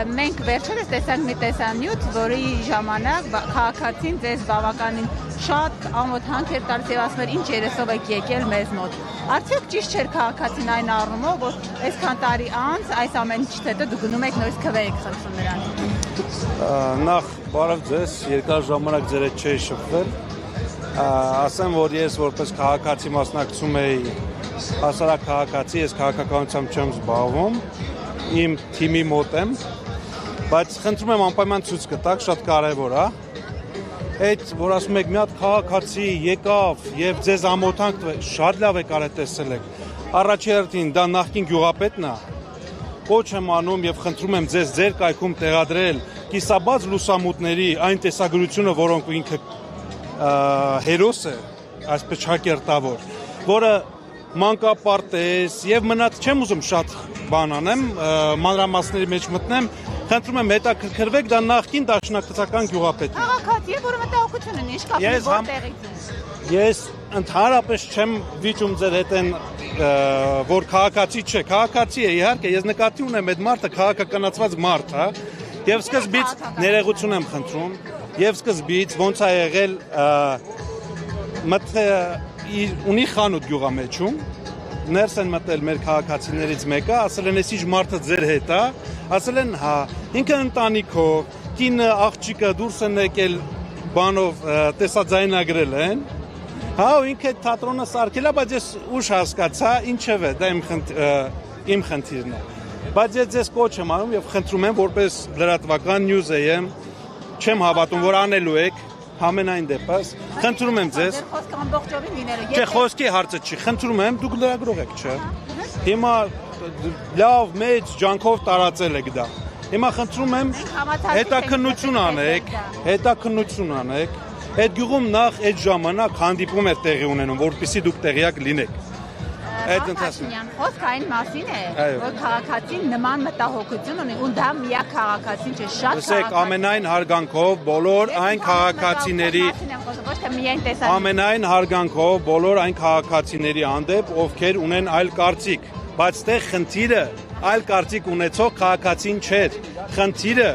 մենք վերջերս տեսանք մի տեսանյութ, որի ժամանակ քաղաքացին ձեզ բավականին շատ ամոթանք էր տալիս եւ ասում էր ինչ երեսով եք եկել մեզ մոտ։ Արդյոք ճիշտ չէր քաղաքացին այն առումով, որ այսքան տարի անց այս ամեն ինչից հետո դուք գնում եք նույնիսկ քվե եք խնդրում նրան։ Նախ բարև ձեզ, երկար ժամանակ ձեր հետ չէի շփվել։ Ասեմ, որ ես որպես քաղաքացի մասնակցում էի հասարակ քաղաքացի, ես քաղաքականությամբ չեմ զբաղվում, իմ թիմի մոտ եմ, բայց խնդրում եմ անպայման ցույց կտաք, շատ կարևոր է։ Այդ, որ ասում եք, մի հատ քաղաքացի եկավ եւ ձեզ ամոթանք տվեց, շատ լավ եք արել տեսել եք։ Առաջի հերթին դա նախկին գյուղապետն է։ Կոչ եմ անում եւ խնդրում եմ ձեզ ձեր կայքում տեղադրել կիսաբաց լուսամուտների այն տեսագրությունը, որոնք ինքը հերոս է, այսպես ճակերտավոր, որը մանկապարտեզ եւ մնաց չեմ ուզում շատ բան անեմ, մանրամասների մեջ մտնեմ, խնդրում եմ հետաքրքրվեք, դա նախկին դաշնակցական գյուղապետն է։ Քաղաքացի է, որը մտահոգություն ունի, ինչ կապ ունի որտեղից է։ Ես ընդհանրապես չեմ վիճում ձեր հետ են, որ քաղաքացի չէ, քաղաքացի է իհարկե, ես նկատի ունեմ այդ մարդը քաղաքականացված մարդ է, եւ սկզբից ներողություն եմ խնդրում, եւ սկզբից ոնց է եղել ունի խանութ գյուղամեջում, ներս են մտել մեր քաղաքացիներից մեկը, ասել են էս ինչ մարդը ձեր հետ է, ասել են հա, ինքը ընտանիքով, կինը, աղջիկը դուրս են եկել բանով տեսաձայնագրել են, հա, ու ինքը թատրոնը սարքել է, բայց ես ուշ հասկացա, ինչևէ, դա իմ խնդիրն է, բայց ես ձեզ կոչ եմ անում եւ խնդրում եմ, որպես լրատվական նյուզ եմ, չեմ հավատում, որ անելու եք, Համենայն դեպս, խնդրում եմ ձեզ։ Խոսքը ամբողջովին լինելը։ Չէ, խոսքի հարցը չի, խնդրում եմ, դուք լրագրող եք, չէ։ Հիմա լավ, մեծ ջանքով տարածել եք դա։ Հիմա խնդրում եմ հետաքննություն անեք, այդ գյուղում նախ այդ ժամանակ հանդիպում է տեղի ունենում, որպեսզի դուք տեղյակ լինեք։ Խոսքը այն մասին է, որ քաղաքացին նման մտահոգություն ունի, ու դա միակ քաղաքացին չէ, շատ քաղաքացի։ Ամենայն հարգանքով բոլոր այն քաղաքացիների ամենայն հարգանքով բոլոր այն քաղաքացիների հանդեպ, ովքեր ունեն այլ կարծիք, բայց տեղ խնդիրը այլ կարծիք ունեցող քաղաքացին չէր, խնդիրը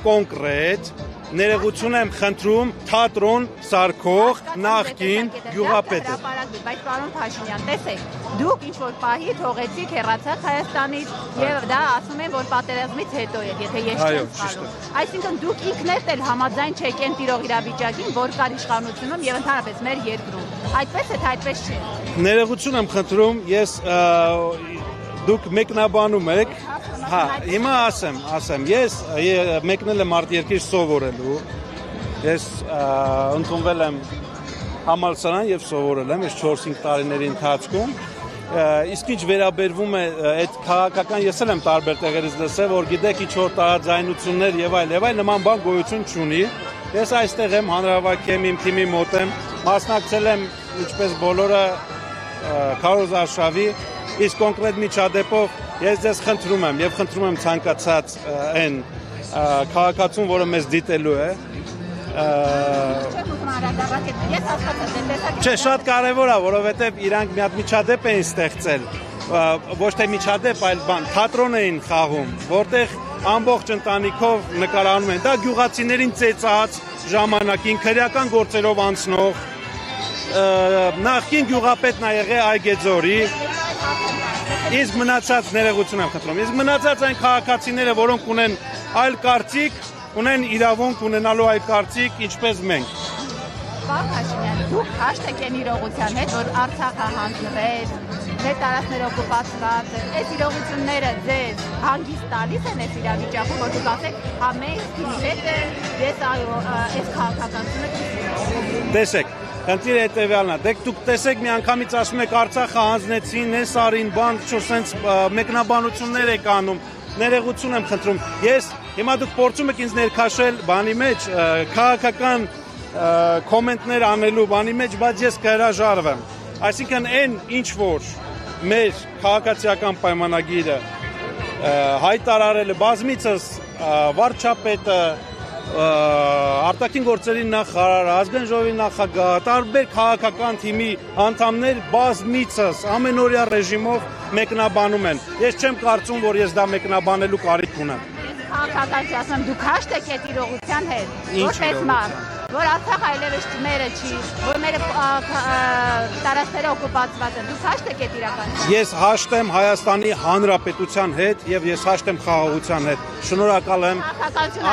կոնկրետ ներողություն եմ խնդրում թատրոն սարքող նախկին գյուղապետը։ Բայց պարոն Փաշինյան, տեսեք, դուք ինչ որ պահի թողեցիք հեռացաք Հայաստանից եւ դա ասում են, որ պատերազմից հետո եք, եթե ես չեմ սխալվում։ Այսինքն դուք ինքներդ էլ համաձայն չեք այն տիրող իրավիճակին, որ կար իշխանությունում եւ ընդհանրապես մեր երկրում։ Այդպես է, թե այդպես չէ։ Ներողություն եմ խնդրում, ես դուք մեկնաբանում եք, հա, հիմա ասեմ, ես մեկնել եմ արտերկիր սովորելու, ես ընդունվել եմ համալսարան եւ սովորել եմ ես 4-5 տարիների ընթացքում, իսկ ինչ վերաբերվում է այդ քաղաքական, ես էլ եմ տարբեր տեղերից լսել, որ գիտեք ինչ որ տարաձայնություններ եւ այլ, նման բան գոյություն չունի, ես այստեղ եմ, հանրավայք եմ, իմ թիմի մոտ եմ, մասնակցել եմ, ինչպես բոլորը քարոզ արշավի, իսկ կոնկրետ միջադեպով ես ձեզ խնդրում եմ եւ խնդրում եմ ցանկացած այն քաղաքացուն, որը մեզ դիտելու է, չէ, շատ կարևոր է, որովհետեւ իրանք մի հատ միջադեպ էին ստեղծել, ոչ թե միջադեպ, այլ բան, թատրոն էին խաղում, որտեղ ամբողջ ընտանիքով նկարահանում են, դա գյուղացիներին ծեծած ժամանակին քրեական գործերով անցնող նախկին գյուղապետն է եղել Այգեձորի, իսկ մնացած ներողություն եմ խնդրում, իսկ մնացած այն քաղաքացիները, որոնք ունեն այլ կարծիք, ունեն իրավունք ունենալու այլ կարծիք, ինչպես մենք։ Պարոն Փաշինյան, դուք հաշտ եք այն իրողության հետ, որ Արցախը հանձնվեց, մեր տարածքները օկուպացված, այս իրողությունները ձեզ հանգիստ տալիս են այս իրավիճակում, որ դուք ասեք, հա մենք թիմի հետ ես այս քաղաքականությունը։ Տեսեք, խնդիրը հետևյալն է, դեք դուք տեսեք մի անգամից ասում եք Արցախը հանձնեցին, այս արին, բան, չոսենց մեկնաբանություններ եք անում, ներողություն եմ խնդրում, ես հիմա դուք փորձում եք ինձ ներքաշել բանի մեջ, քաղաքական կոմենտներ անելու բանի մեջ, բայց ես կհրաժարվեմ, այսինքն այն ինչ որ մեր քաղաքացիական պայմանագիրը հայտարարել է բազմիցս վարչապետը, արտաքին գործերի նախարար, ազգային ժողովի նախագահ, տարբեր քաղաքական թիմի անդամներ բազմիցս ամենօրյա ռեժիմով մեկնաբանում են։ Ես չեմ կարծում, որ ես դա մեկնաբանելու կարիք ունեմ։ քաղաքականություն, ասում եմ, դուք հաշտ եք այդ իրողության հետ, Ինչ որպես մարդ, որ Արցախը այլևս մերը չի, որ մեր տարածքները օկուպացված են, դուք հաշտ եք այդ իրականությունը։ Ես հաշտ եմ Հայաստանի Հանրապետության հետ եւ ես հաշտ եմ խաղաղության հետ։ Շնորհակալ եմ։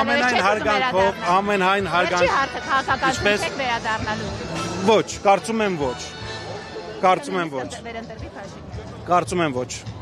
Ամենայն հարգանքով, ամենայն Վերջի հարգանքով։ հարցը քաղաքականություն Ինչպես- եք վերադառնալու։ Ոչ, կարծում եմ ոչ։ Կարծում եմ ոչ։ Վերընտրվի Փաշինյանը։ Կարծում եմ ոչ։